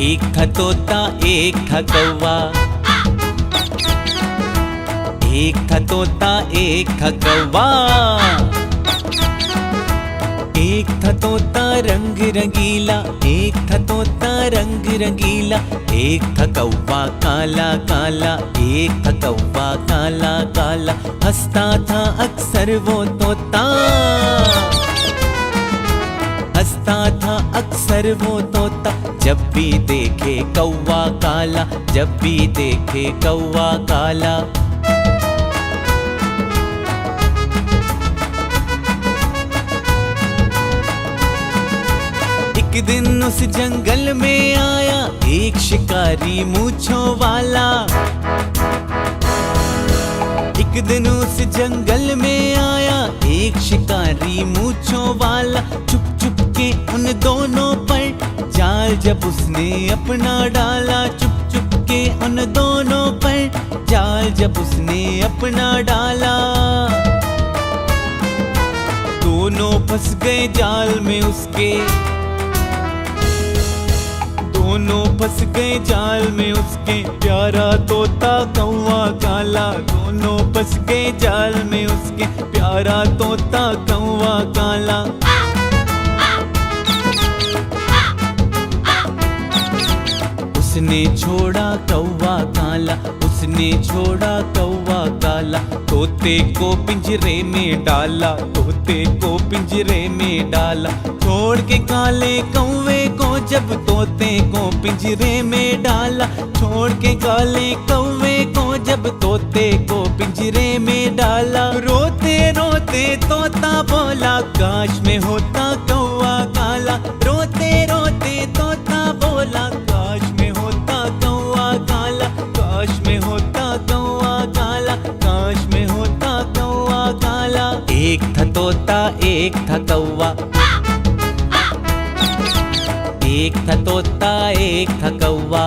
एक था तोता एक था कौवा, एक था तोता एक था कौवा। एक था तोता रंग रंगीला, एक था तोता रंग रंगीला। एक था कौवा काला काला, एक था कौवा काला काला। हंसता था अक्सर वो तोता, हंसता था अक्सर वो तोता। जब भी देखे कौवा काला, जब भी देखे कौवा काला। एक दिन उस जंगल में आया एक शिकारी मूंछों वाला। एक दिन उस जंगल में आया एक शिकारी मूंछों वाला। चुप चुप के उन दोनों पर जाल जब उसने अपना डाला, चुप चुप के उन दोनों पर जाल जब उसने अपना डाला। दोनों फंस गए जाल में उसके, दोनों फंस गए जाल में उसके। प्यारा तोता कौवा काला, दोनों फंस गए जाल में उसके। प्यारा तोता कौवा काला। उसने छोड़ा कौवा काला, उसने छोड़ा कौवा काला। तोते को पिंजरे में डाला, तोते को पिंजरे में डाला। छोड़ के काले कौवे को जब तोते को पिंजरे में डाला, छोड़ के काले कौवे को जब तोते को पिंजरे में डाला। रोते रोते तोता बोला काश में होता कौवा काला। रोते रोते तोता बोला काश में होता कौवा काला। काश में होता कौवा काला, काश में होता कौवा काला। एक था तोता एक था कौवा, एक था तोता एक था कौवा।